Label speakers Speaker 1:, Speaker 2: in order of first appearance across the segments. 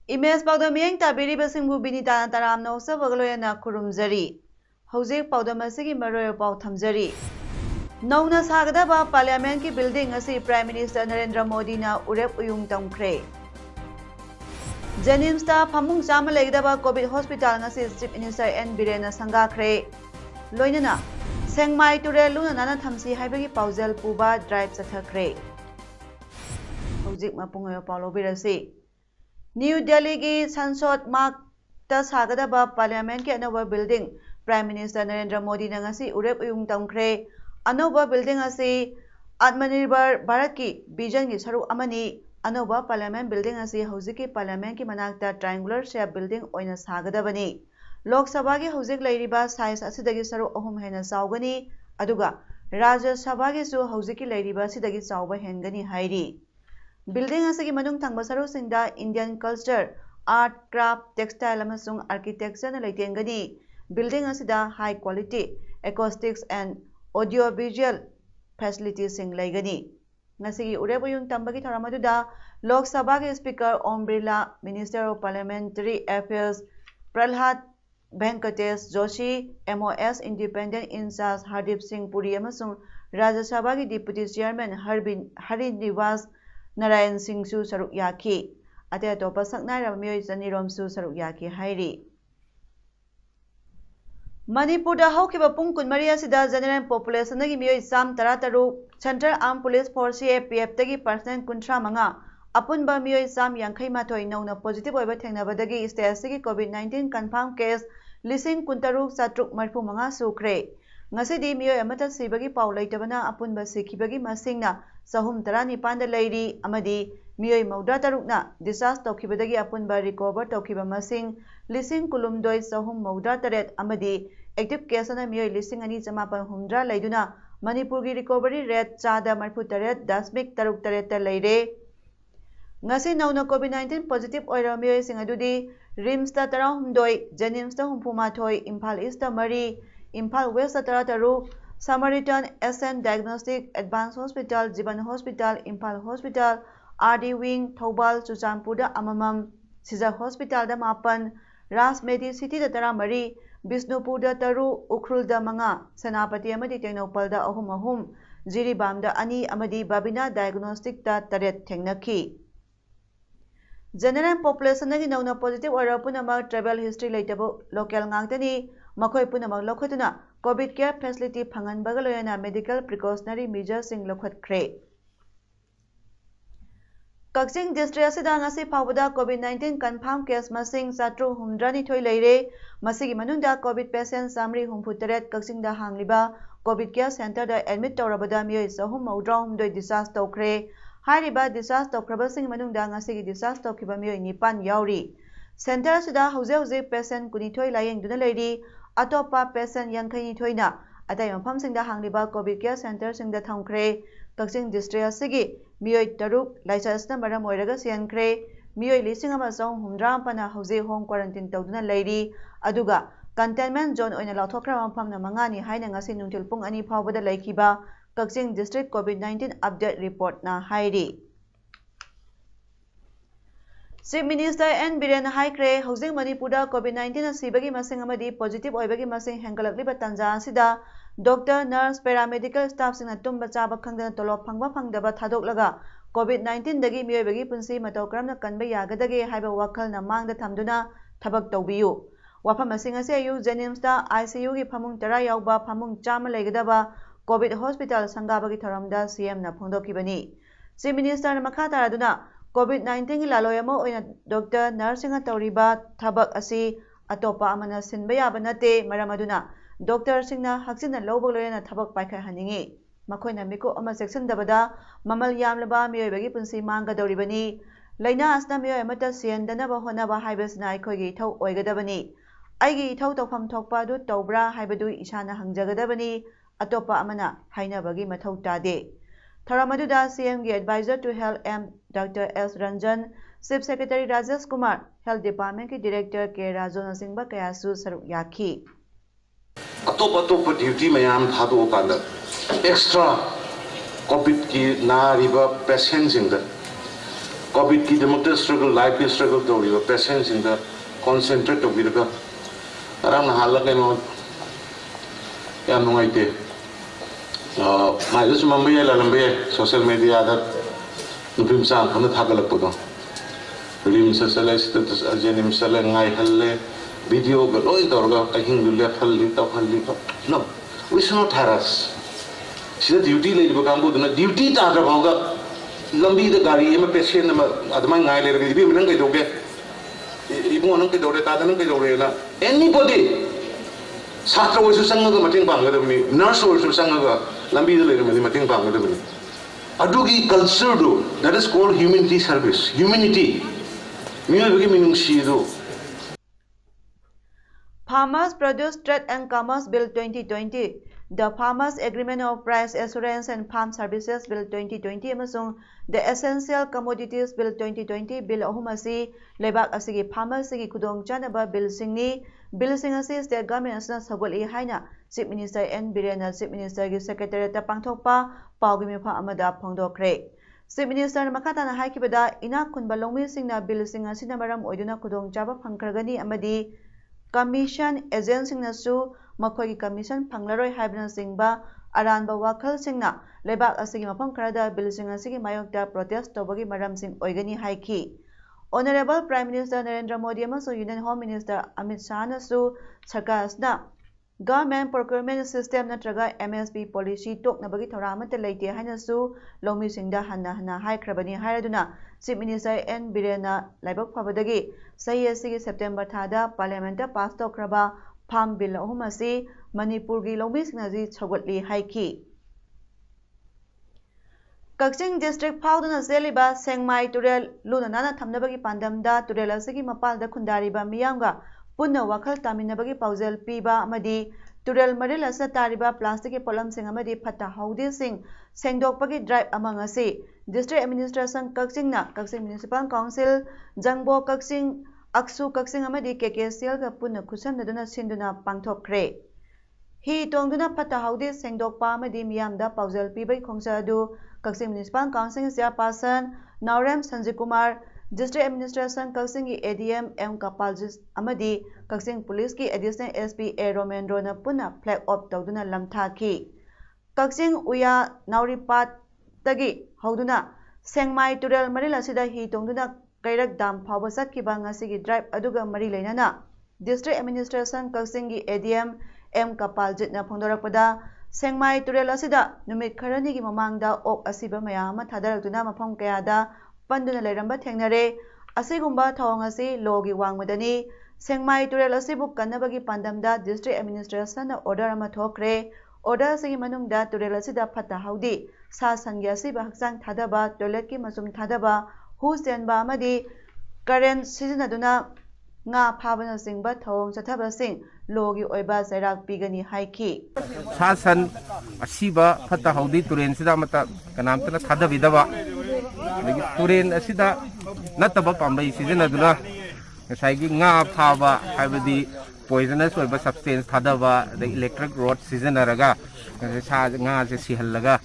Speaker 1: Image पाउडर मियंग ताबिरी बसिंगु बिनीता ताराम नौसा बगलोयना खुरुमजरी हौजिक पाउडर मसिगी मरोय पाउ थमजरी नौना सागदबा पार्लियामेंट की बिल्डिंग असी प्राइम मिनिस्टर नरेंद्र मोदी ना उरेप उयुंग तमख्रे जेनिम्सता फमुंग चाम लेगदबा COVID hospital ngasi chief minister N Biren संगाख्रे लोइनना सेंगमाई तुरे लुना नाना थमसी हाइबगी पाउजल पुबा ड्राइव चथख्रे हौजिक मपुंगयो पाउलो बिरसी न्यू दिल्ली की संसद मार्ग सागदबा पार्लियामेंट की अनोबा building prime minister Narendra Modi ने ngasi उरेप उयुंग तमख्रे अनोबा बिल्डिंग असी आत्मनिर्भर भारत की विजन की सरुक अमनी अनोबा पार्लियामेंट बिल्डिंग असी हौजिक की पार्लियामेंट की मनाक्ता ट्रायंगुलर शेप बिल्डिंग ओइना सागदबनी लोकसभा की हौजिक लैरिबा साइज असिदगी सरुक अहुम हेना चावगनी अदुगा राज्य सभा की सु हौजिक की लैरिबा असिदगी चावबा हेनगनी हाइरी बिल्डिंग असिगी मनुंग थंगबा सरुसिंगदा Indian culture art craft textile अमसुंग आर्किटेक्चर न लैतेंगनी बिल्डिंग असिदा high quality acoustics and audio visual facilities सिंग लैगनी ngasi उरेब उयुंग तंबगी थरमदुदा लोकसभा के speaker Om Birla minister of parliamentary affairs Prahlad Venkatesh Joshi MOS independent in charge Hardeep Singh Puri अमसुंग राज्यसभा की डिप्टी चेयरमैन हरिनिवास नारायण सिंह सु सरुक याखी अते अतोपा सकनाइरब मियोय चनिरोम सु सरुक याखी हाइरी मणिपुर हौखिबा पुंग कुनमरी असिदा जनरल पॉपुलेशन की मियोय चाम 13 central arm police force CAPF तगी पर्सनल 35 अपुनबा मियोय चाम 58 नौना पॉजिटिव ओइबा थेंगनाबदगी स्टेट सिगी कोविड-19 कंफर्म केस 13,735 सुख्रे ngasi मियोय अमता सिबगी पाउ लैतबना अपुनबा सिखिबगी मसिंगना 319 लैरी अमदी मियोय 93 ना डिस्चार्ज तौखिबदगी अपुनबा रिकवर तौखिबा मसिंग 19,338 अमदी एक्टिव केस ना मियोय 2,950 लैदुना मणिपुर की रिकवरी रेट चादा 48.38 लैरे ngasi नौना कोविड-19 पॉजिटिव ओइरा मियोय सिंग अदुदी रिम्स ता 19 जेनिम्स ता 34 इम्फाल ईस्ट ता 3 इम्फाल वेस्ट ता 13 Samaritan SN diagnostic advance hospital Jeevan hospital Imphal hospital RD wing Thoubal Churachandpur अममम सिजर हॉस्पिटल दा 5 राजमेडी सिटी दा 13 बिष्णुपुर दा 3 उखरुल दा 5 सेनापति अमदी टेक्नोपल दा 3 जिरीबाम दा 2 अमदी बाबिना डायग्नोस्टिक दा 8 थेंगनखी जनरल पॉपुलेशन की नौना पॉजिटिव ओइरा पुनमक ट्रैवल हिस्ट्री लेटबो लोकल ngakdani मखोय पुनमक लखोदुना कोविड केयर फैसिलिटी फंगनबगा लोयना मेडिकल प्रिकॉशनरी मेजर्स सिंग लखोदख्रे कक्चिंग डिस्ट्रिक्ट असिदा ngasi फावदा कोविड-19 कंफर्म केस मसिंग 762 लैरे मसिगी मनुंगदा कोविड पेशेंट सामरी 38 कक्चिंग दा हांगलिबा कोविड केयर सेंटर दा एडमिट तौरबदा मियोय 392 डिस्चार्ज तौख्रे हारिबा डिस्चार्ज तौख्रबसिंग मनुंगदा ngasi की डिस्चार्ज तौखिबा मियोय 9 यावरी सेंटर असिदा हौजे पेशेंट 19 लायेंगदुना लैरी अतोपा पेशेंट 52 ना अतै मफमसिंगदा हांगलिबा कोविड केयर सेंटर सिंगदा थमख्रे कक्चिंग डिस्ट्रिक्ट असिगी मियोय 3 लाइसेंसना मरम ओइरगा सियनख्रे मियोय 1950 हौजे होम क्वारंटाइन तौदुना लैरी अदुगा कंटेनमेंट जोन ओइना लाथोख्रा मफमना मंगानी हाइना ngasi नुंथिल पुंग 2 फावबदा लैखिबा कक्चिंग डिस्ट्रिक्ट कोविड-19 अपडेट रिपोर्ट ना हाइरी चीफ मिनिस्टर एन बिरेन हाइख्रे हौजिक मणिपुर कोविड-19 सिबगी मसिंग अमदी पॉजिटिव ओइबगी मसिंग हेंगलकलिबा तंजा असिदा डॉक्टर नर्स पैरामेडिकल स्टाफ सिंगना तुम्बा चाबा खंगदना तोलोब फंगदबा थादोकलगा कोविड-19 दगी मियोयबगी पुंसी मतौ करमना कनबा यागदगे हाइबा वखलना मांगदा थमदुना थबक तौबियु वाफम असिंग असे अयु जेनिम्सदा आईसीयू की फमुंग 10 यावबा फमुंग चाम लेगदबा कोविड हॉस्पिटल संगाबगी थरमदा सीएम ना फोंदोकिबनी चीफ मिनिस्टर मखा तारादुना कोविड-19 की लालोयमा ओइना डॉक्टर नर्सिंग तौरिबा थबक असी अतोपा अमना सिनबा याबा नते मरम अदुना डॉक्टर सिंगना हक्सिना लौबा लोयना थबक पाइखा हनिंगी मखोइना मिको अमा section दबदा ममल यामलबा मियोयबगी पुंसी मांगदौरिबनी Laina asna miyo emata siendanaba honaba haibasna aikoigi ithau oigadabani. Aigi ithau tawfam thokpa adu tawbra haibadu isana hangjagadabani. Atopa amana hainabagi mathau tade. Tharamaduda CM gi Advisor to Health M Dr. S. Ranjan, Chief Secretary Rajesh Kumar, Health Department ki Director K. Rajon Singba kayasu saruk yaki.
Speaker 2: Atop duty mayam thado kanda extra COVID ki nariba patients in the COVID ki democratic struggle life struggle to riba patients in the concentrate to birga aram halaga no yam ngaite mai mambe lambe social media da nupim sang khana thagalak podo rim social status ajenim sala ngai halle video galoi dorga kahing dulle khalli to khalli no we should not harass sida duty le ba kambu duna duty ta ra banga lambi da gari ema patient ma adama ngai le ga bi minang kai doge ibu nang kai dore ta nang kai dore na anybody satra wo su sanga ga mating bang ga ni nurse wo su sanga ga lambi da le ga mating bang ga ni adugi culture do that is called humanity service humanity miyo bi minung si do.
Speaker 1: Farmers Produce Trade and Commerce Bill 2020, the Farmers Agreement of Price Assurance and Farm Services Bill 2020 amasung the Essential Commodities Bill 2020 Bill ahum asi lebak asigi farmers sigi khudong chanaba bill singni bill sing asi state government asna sagoli haina Chief Minister N Birena Chief Minister gi Secretary ta pangthokpa pawgi mifa amada phongdokre. Chief Minister makhatana haikibada ina khunba longmi singna bill sing asina maram oiduna khudong chaba phangkragani amadi Commission Agency nasu makhoi commission phanglaroi haibna singba aranba wakhal singna lebak asigi mafam kharada bill sing asigi mayokta protest tobagi maram sing oigani haiki. Honorable Prime Minister Narendra Modi amasung Union Home Minister Amit Shah nasu sarkasna Government Procurement System natraga MSP policy toknabagi thoramata leite hainasu lomi singda hanna haikrabani hairaduna Chief Minister N Birena laibak phabadagi sahi asigi September thada Parliament ta pass tokraba Farm Bill ahum asi Manipur gi lomi singnaji chogotli haiki. Kakching District Pauduna Zeliba Sengmai Turel Luna Nana Thamnabagi Pandamda Turel asigi mapalda khundariba miyamga punna wakhal taminabagi paujel piba amadi Turel Maril asa tariba plastic polam sing amadi phata haudi sing sengdokpagi drive amang asi District Administration Kakching na Kakching Municipal Council Jangbo Kakching Aksu Kakching amadi KKCL ga punna khusamnaduna sinduna pangthokre. Hi tongduna phata haudi sengdokpa amadi miyamda paujel pibai khongsa adu Kakching Municipal Council Chairperson Naurem Sanjay Kumar District Administration Kakching ki ADM M Kapalji amadi Kakching Police ki Additional SP A Romendro na punna flag off tawduna lamthaki. Kakching Uya Nauripat tagi hauduna Sengmai Turel Maril asida hi tongduna Kairak Dam phawba sakkiba ngasigi drive aduga mari leinana District Administration Kakching ki ADM M Kapalji na phongdorakpada Sengmai Turel asida numit kharani gi mamangda ok asiba mayama thadarakduna mafam kayada panduna leiramba thengnare asigumba thawang asi logi wangmadani Sengmai Turel asibu kannabagi pandamda District Administration na order ama thokre order asigi manungda Turel asida phata haudi sa sangi asiba hakchang thadaba toilet ki masum thadaba hu senba amadi current sizinaduna nga phabana singba thawang chataba sing logi oiba sairak pigani haiki.
Speaker 3: Sasan asiba phata haudi turen sida mata kanamtana thadabidaba turen asida nataba pambai sizinaduna ngasai nga phaba haibadi poisonous oiba substance thadaba the electric rod sizinaraga sa nga se sihallaga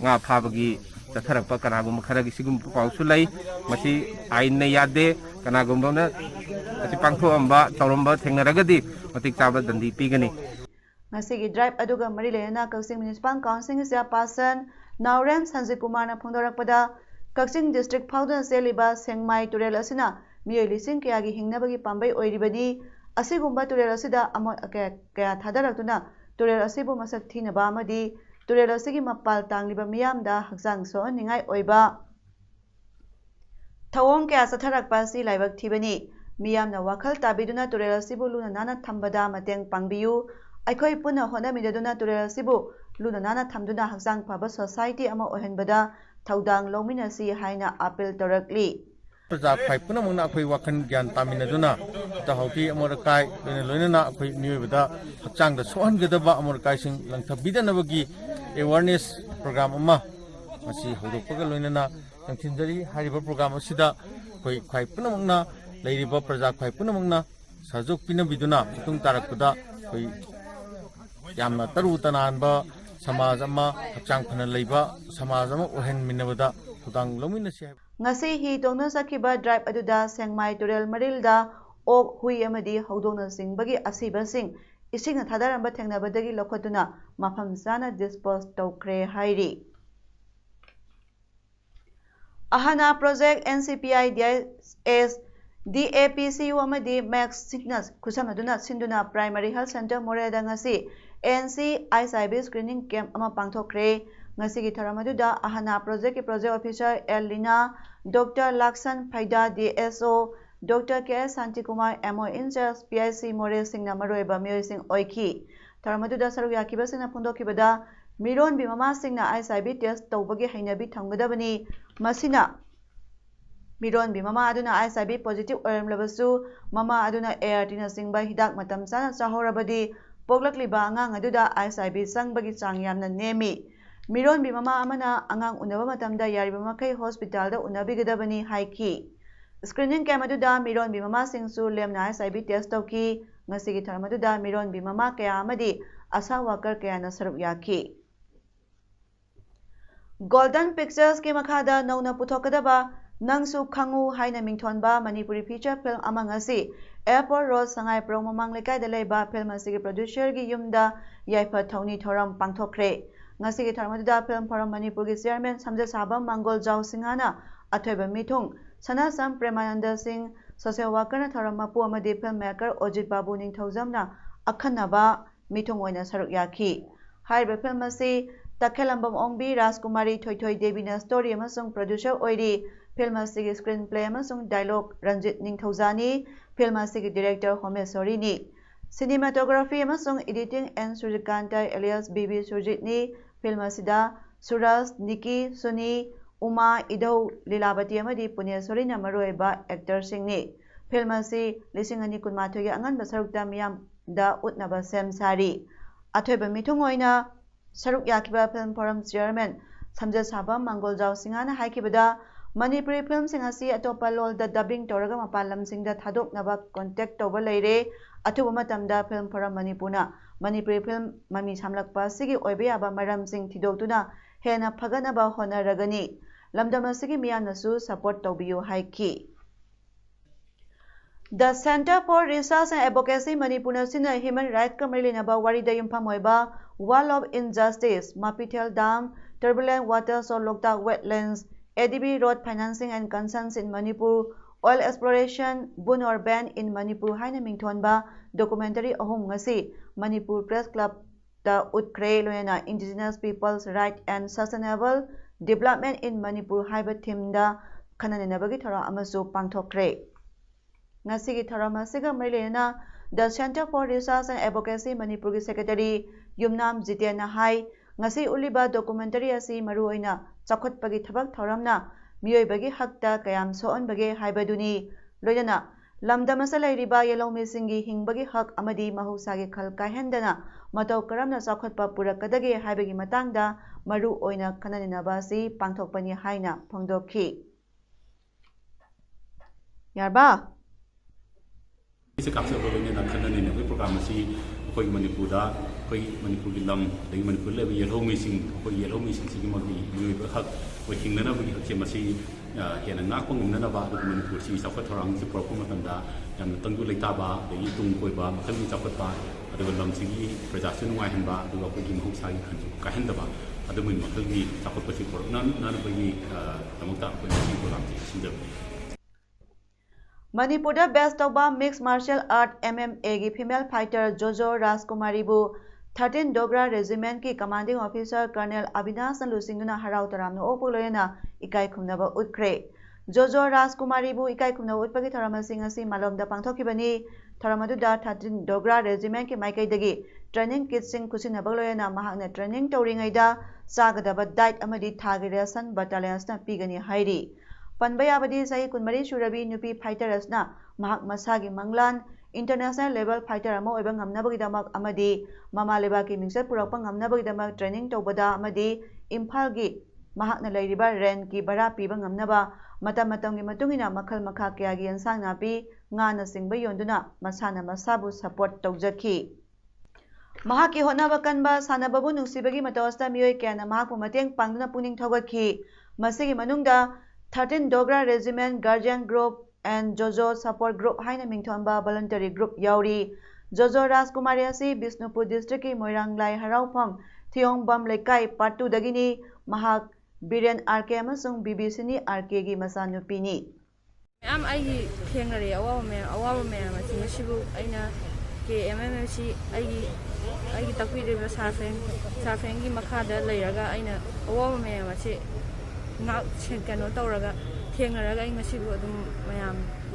Speaker 3: nga phabagi tatharakpa kanagum kharagi sigum pausu lai masi ain yade kanagum na asi pangtho amba tawramba thengnaragadi matik chaba dandi pigani.
Speaker 1: Ngasigi drive aduga mari lena Kakching Municipal Council Chairperson Naurem Sanjay Kumar na phongdorakpada Kakching District Pauduna Zeliba Sengmai Turel asina miyoi lising kayagi hingnabagi pambai oiribani asigumba Turel asida amot kaya thadaraktuna Turel asibu masak thinaba amadi Turel asigi mapal tangliba miyamda hakjang soningai oiba thawong kaya satharakpa si laibak thibani miyamna wakhal tabiduna Turel asibu luna nana thambada mateng pangbiyu aikhoi punna honamidaduna Turel asibu luna nana thamduna hakjang phaba society ama ohenbada thaudang lominasi haina appeal torakli.
Speaker 4: प्रजा खाई पुनमना अखोई वाखन ज्ञान तामिनदुना तहौकी अमर काय लोइनना अखोई मियोबदा हक्चांग the सोहनगदबा अमर काय सिंग लंगथबिदनबगी awareness programme अमा मसी होदोपगा लोइनना तंगथिनजरी हारिबा programme असिदा अखोई खाई पुनमना लेरिबा प्रजा खाई पुनमना साजुक पिनबिदुना तुंग तारकदा अखोई यामना तरु तनानबा समाज अमा हक्चांग फना लेबा समाज अमा ओहेनमिनबदा खुदांग लोमिनसी
Speaker 1: ngasi hi tongna sakiba drive aduda sengmai turel marilda ok hui amadi hodona singbagi asiba sing isingna thadaramba thengnabadagi lokhoduna mafam sana dispose tokre hairi ahana project ncpi DIS DAPCU amadi max sickness khusamaduna sinduna primary health center moreda ngasi NCISIB screening camp ama pangthokre ngasi gi tharamadudha ahana project ki project officer Elina Dr. Laksan Phaida DSO Dr. K.S. Santikumar MO in charge PIC More Singna Maroeba Myoy Sing Oiki tharamadudha saru yakiba singna phondokibada miron bi mama singna ISIB test tawbagi hainabi thamgadabani masina miron bi mama aduna ISIB positive oiramlabasu mama aduna ART na singba hidak matam sana chahorabadi poglakliba angang aduda ISIB sangbagi chang yamna nemi miron bi mama amana angang unaba matamda yariba makai hospital da unabigadabani haiki screening camp aduda miron bi mama singsu lemna ISIB test tawki ngasigi tharmaduda miron bi mama kaya amadi asa worker kaya na saruk yaki Golden Pictures ki makhada nauna puthokadaba nangsu khangu haina mingthonba Manipuri feature film amang asi Airport Road Sangai Pro mamang lekai da leiba film asigi producer gi yumda yaifa thawni thoram pangthokre ngasigi tharmaduda film forum Manipur gi chairman Samjat Sabam Mangol Jau Singhana athoiba mithung Sanasam Premananda Singh social worker na thoram mapu amadi filmmaker Ojit Babu Ningthaujamna akhanaba mithung oina saruk yaki haiba film asi Takhelambam Ongbi Rajkumari Thoithoi Devi na story amasung producer oiri film asigi screenplay amasung dialogue Ranjit Ningthaujani film asigi director Homesori ni cinematography amasung editing and Surjikanta alias BB Surjit ni film asida Suraj Nikki Suni Uma Idau Lilabati amadi Punyasori na maroiba actor sing ni film asi lisingani kunmathoi gi angan basarukta miyam da utnaba sem sari athoiba mithung oina saruk yakiba film forum chairman Samjat Sabam Mangol Jau Singhana haikibada Manipuri film sing asi atopa lol da dubbing toraga mapalam sing da thadoknaba contact toba leire athuba matamda film forum Manipuna Manipuri film mami samlakpa sigi oibe aba maram sing thidoktuna hena phaganaba honaragani lamdam asigi miyanasu support tobiyo haiki The Center for Research and Advocacy Manipur sina human rights kamrilinaba warida yumpham Wall of Injustice Mapithel Dam Turbulent Waters of Loktak Wetlands ADB Road Financing and Concerns in Manipur Oil Exploration Bun or Ban in Manipur haina mingthonba documentary ahum ngasi Manipur Press Club da utkre loyana Indigenous People's Right and Sustainable Development in Manipur haiba theme da khananabagi thara amasu pangthokre ngasigi thara masiga mailena The Center for Research and Advocacy Manipur gi secretary Yumnam Jitena hai ngasi uliba documentary asi maru oina chakhotpagi thabak thoramna miyoibagi hakta kayam soonbage haibaduni loyana lamdam asalairiba yelomi singi hingbagi hak amadi mahusagi khal kahendana matau karamna chakhotpa purakadagi haibagi matangda maru oina kananinaba si pangthokpani haina phongdokhi yarba
Speaker 5: इसे काफी बड़े ने नखन ने कोई programme से कोई मणिपुर दा कोई मणिपुर की लम दही मणिपुर ले येलो मिसिंग कोई येलो मिसिंग से मगी न्यू हक कोई हिंगना बगी हक से मसी ये ना को ngumna ba मणिपुर से सफर थोरांग से प्रोग्राम मतंदा याम तंगु लेता बा दही तुम कोई बा मखल की सफर बा अदब लम सिगी प्रजासन नुवाय हनबा दुगा कोई की महु सागी खन का हनदबा अदब मखल की सफर पसी प्रोग्राम ना बगी तमता कोई प्रोग्राम से सिंजब
Speaker 1: Manipur da best of mixed martial art MMA gi female fighter Jojo Rajkumari bu 13 Dogra Regiment ki commanding officer Colonel Abinash Lusinguna harau taramno opuloyena ikai khumnaba utkre Jojo Rajkumari bu ikai khumnaba utpagi tharamasing asi malomda pangthokibani tharamadu da 13 Dogra Regiment ki maikai dagi training kit sing kusinabaloyena mahakna training tawringai da sagadaba diet amadi thagi ration battalions na pigani hairi पनबा याबदी सही कुनमरी सुरबी नुपी fighter असना महाक मसागी मंगलान international level fighter अमा ओइबा ngamnabagidamag amadi mama lebaki mingsat purakpa ngamnabagidamag training tawbada amadi imphal gi mahakna leiriba ren ki bara piba ngamnaba matam-matamgi matungina makhal makha kya gi ansang napi ngana singba yonduna masana masabu support tawjaki mahaki honaba kanba sanababu nungsibagi matawasta miyoi kyana mahakpu mateng pangduna puning thawgakhi masigi manungda 13 Dogra Regiment Guardian Group and Jojo Support Group haina mingthonba voluntary group yauri Jojo Rajkumari asi Bisnupur district ki Moiranglai Haraufam Thiongbam Lekai part 2 dagini mahak Biren RK amasung BBC ni RK gi masanupini
Speaker 6: am ai thengare awa me ma sibu aina ke MMC ai takwi de sarfen gi makhada leiraga aina awa me ma se na chen kano tawraga thengaraga ai ngasibu adum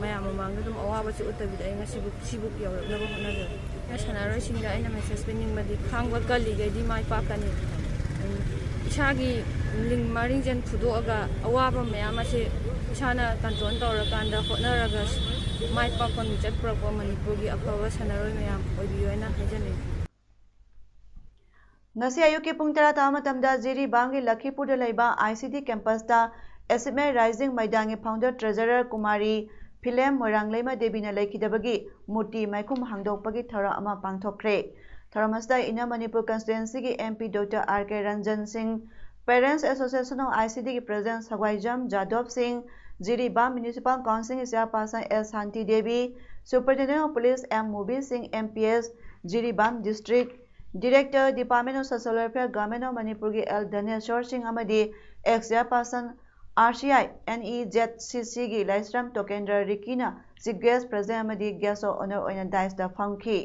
Speaker 6: mayam mamang dum awaba chi utabida ai ngasibu sibu yaurabnaba honare ya sanaroi singda aina message pending madi khangwa kali ga di mai pakani isagi ling maring jen phudoga awaba mayam ase isana control tawrakanda honaraga mai pakon chatpra manipur gi afawa sanaroi mayam oibiyoina hajani
Speaker 1: ngasi ayuki pung 10 ta matamda jiri bangi Lakhipur da leiba ICT campus ta SMA Rising Maidangi founder treasurer Kumari Philem Moiranglema Debina lekhidabagi murti maikhum hangdokpagi thara ama pangthokre tharamasta ina Manipur constituency gi MP Dr RK Ranjan Singh Parents Association of ICT gi president Sagwaijam Jadov Singh Jiri Bam Municipal Council chairperson S Santi Devi Superintendent of Police M Mubi Singh MPS Jiri Bam District Director Department of Social Welfare Government of Manipur gi L Dhaneshwar Singh amadi ex chairperson RCI NEZCC gi Laisram Tokendra Rikina Chief Guest President amadi guest of honor oina dice da phangki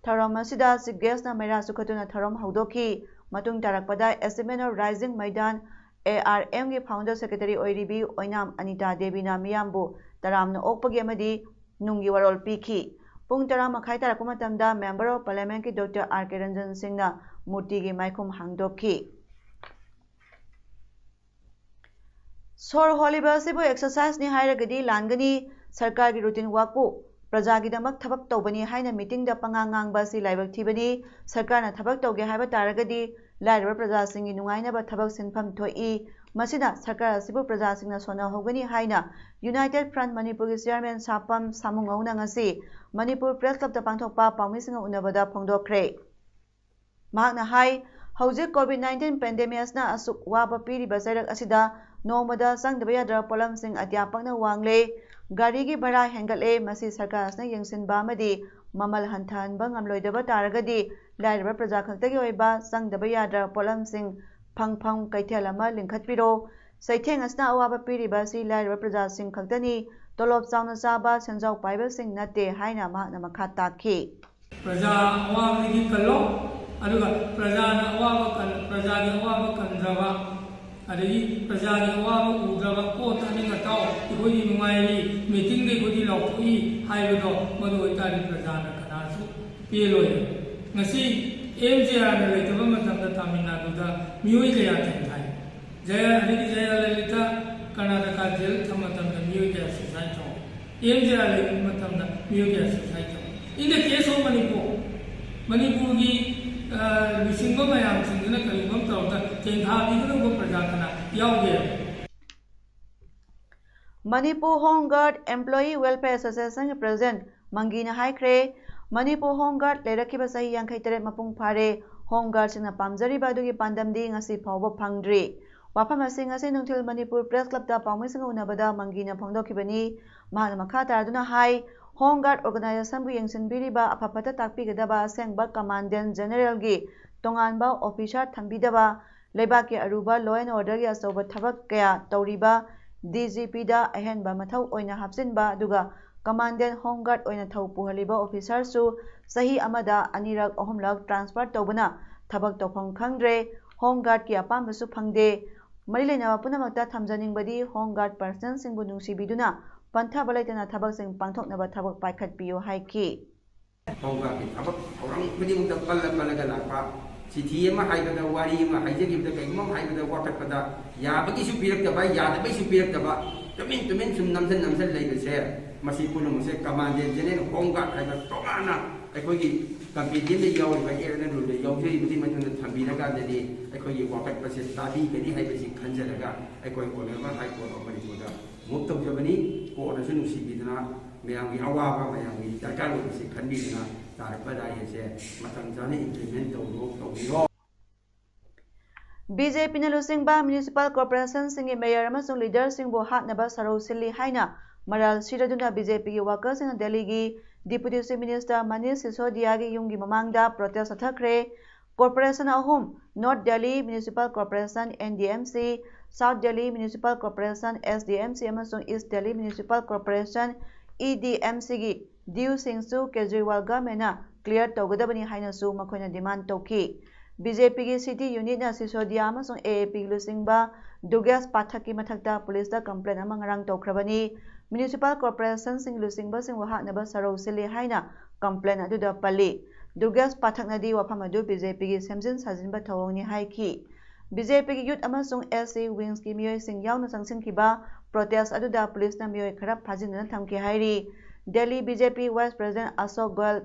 Speaker 1: tharam asida Chief Guest na Maira Sukhatuna tharam haudoki matung tarakpada SMA Rising Maidan ARM gi founder secretary oiribi oinam Anita Devi na miyambu taramna okpagi amadi nungi warol piki pung 10 makhai tarakpa matamda member of parliament ki Dr RK Ranjan Singh na murti gi maikhum hangdoki Sor holiba sibu exercise ni hairagadi langani sarkar gi routine work pu praja gi damak thabak tawbani haina meeting da pangangang ba si laibak thibani sarkar na thabak tawge haiba taragadi lairaba praja sing gi nungaina ba thabak sinpham thoi masina sarkar sibu praja sing na sona hogani haina United Front Manipur gi chairman Sapam Samungauna ngasi Manipur Press Club da pangthokpa pawmising unabada phongdokre mahakna hai hojik COVID-19 pandemic asna asuk waba piri basairak asida nomada sangdaba yadra polam sing atyapakna wangle gari gi bhara hengatle masi sarkar asna yengsinba amadi mamal hanthanba ngamloidaba taragadi lairaba praja khaktagi oiba sangdaba yadra polam sing phangphang kaithel ama lingkhatpiro saitheng asna awaba piriba si lairaba praja sing khaktani tolop chauna chaba senjau paiba sing nate haina mahakna makha takhi
Speaker 7: praja awaba gi kallo aduga praja na awaba kan praja gi awaba kandraba adagi praja gi awaba udraba ko tani ngataw igoi nungai meeting de godi laukhi haibo madu itari praja na kanasu peloi ngasi MJR na leitaba matamda Tamil Nadu da miyoi jaya thai jaya adagi jaya lalita Karnataka jail thamatamda miyoi jaya susai tho MJR le matamda miyoi jaya susai tho in the case of Manipur gi lisingba mayam singna kalibam tawta tengha bigro prajakana yauge
Speaker 1: Manipur Home Guard Employee Welfare Association President Mangina Haikre Manipur Home Guard Lerakiba Sahi Yankhaiteret Mapung Phare Home Guard Singna Pamjariba adugi pandamdi ngasi phawba phangdri wafam asing ngasi nungthil Manipur Press Club da pawmising unabada Mangina phongdokibani mahana makha taraduna hai Home Guard Organization bu yengsinbiriba afapata takpigadaba asengba Commandant General gi tonganba officer thambidaba leibaki aruba law and order gi asoba thabak kaya tawriba DGP da ahenba mathau oina hapsinba aduga Commandant Home Guard oina thau puhaliba officer su sahi amada anirak ahumlak transfer tawbana thabak tawpham khangdre Home Guard ki apamba su phangde marilena punamakta thamjaningbadi Home Guard person singbu nungsibiduna pantha balaitana thabak sing pangthoknaba thabak paikhatpiyo haiki
Speaker 8: Home Guard ki thabak orang khudimukta palaga lakpa chithi ama haibada wari ama haijagibda kaimam haibada wakatpada yabagi su pirak taba yadabai su pirak taba tumin sum namsan leibase masi pulumse commandant general Hongga haiba tongana aikogi campaign de yawi ba erna rule yawi budi matun thambina ga de aikogi wakat pase tabi bedi haibasi khanjaraga aikoi konema hai ko opani boda mukto jabani ko na sunu sibidna meyangi awaba meyangi darkar se khandina tar pada yese matang jane implement to
Speaker 1: BJP na lusingba municipal corporation singi mayor amasung leader singbo hatnaba sarau silli haina maral siraduna BJP gi workers in Delhi gi Deputy Chief Minister Manish Sisodia gi yungi mamangda protest athakre corporation ahum North Delhi Municipal Corporation NDMC South Delhi Municipal Corporation SDMC amasung East Delhi Municipal Corporation EDMC gi due singsu Kejriwal government clear tawgadabani haina su makoina demand tawki BJP की city unit ना Sisodia अमसुंग AAP लुसिंगबा दुगेस पाठक की मथकता police दा complain अमा ngarang तौख्रबनी municipal corporation सिंग लुसिंगबा सिंग वहानबा सरौ सिले हाइना complain अदुदा पल्ली दुगेस पाठक नदी वफम अदु BJP की सेमजिन साजिनबा थवंगनी हाइकी BJP की यूथ अमसुंग SC विंग्स की मियोय सिंग यावना संगसिनखिबा प्रोटेस्ट अदुदा पुलिस ना मियोय खराब फाजिनना थमके हाइरी Delhi BJP vice president Ashok Goyal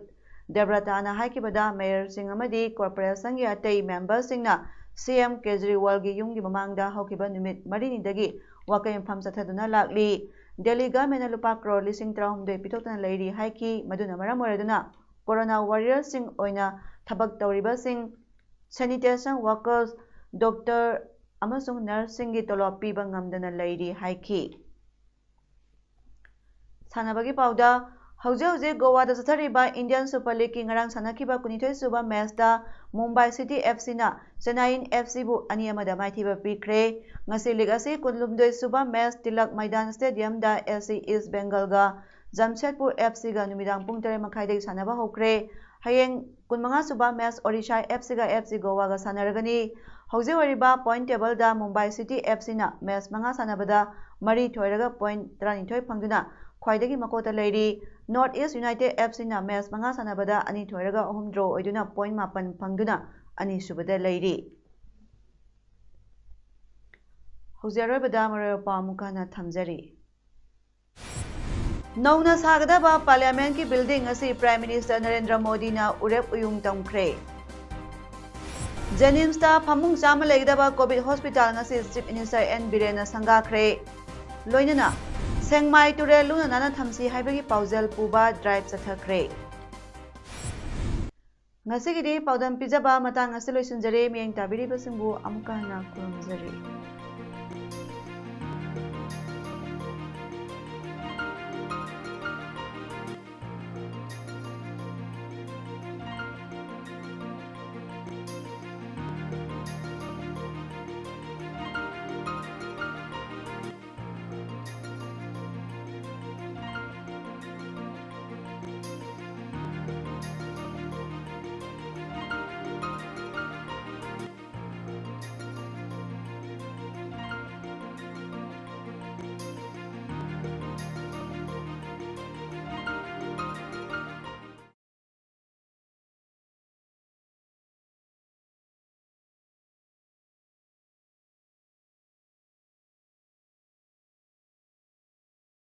Speaker 1: Debrata haikibada mayor sing amadi corporation gi atei member singna CM Kejriwal gi yumgi mamangda hokiba numit marini dagi wakai pham sathaduna lakli Delhi government lupa crore lising traum de pitokna leiri haiki maduna maram oraduna corona warrior sing oina thabak tawriba sing sanitation workers doctor amasung nursing gi tolop piba ngamdana leiri haiki sanabagi pauda Hauze Goa da sathariba Indian Super League ki ngarang sanakhiba kunithoi suba match da Mumbai City FC na Chennai FC bu ani amada maithiba pikre ngasi league ase kunlumdoi suba match Tilak Maidan Stadium da SC East Bengal ga Jamshedpur FC ga numidang pung 3 makhai dai sanaba hokre hayeng kunmanga suba match Odisha FC ga FC Goa ga sanaragani hauze wariba point table da Mumbai City FC na match manga sanabada mari thoiraga point 32 phangduna khwaidagi makota leiri North East United FC na match manga sanabada ani thoiraga ahum draw oiduna point 8 phangduna ani subada leiri haujarabada mara pamukana thamjari Nauna sagadaba parliament ki building asi Prime Minister Narendra Modi na urep uyung tamkhre Janims ta phamung chama legdaba COVID hospital ngasi Chief Minister N Birena sangakhre loinana Sengmai ture luna nana thamsi haibagi paujal puba drive chathakre ngasigidi paudam pijaba matang asiloisunjare miyeng tabiri basingbu amka na kurumjari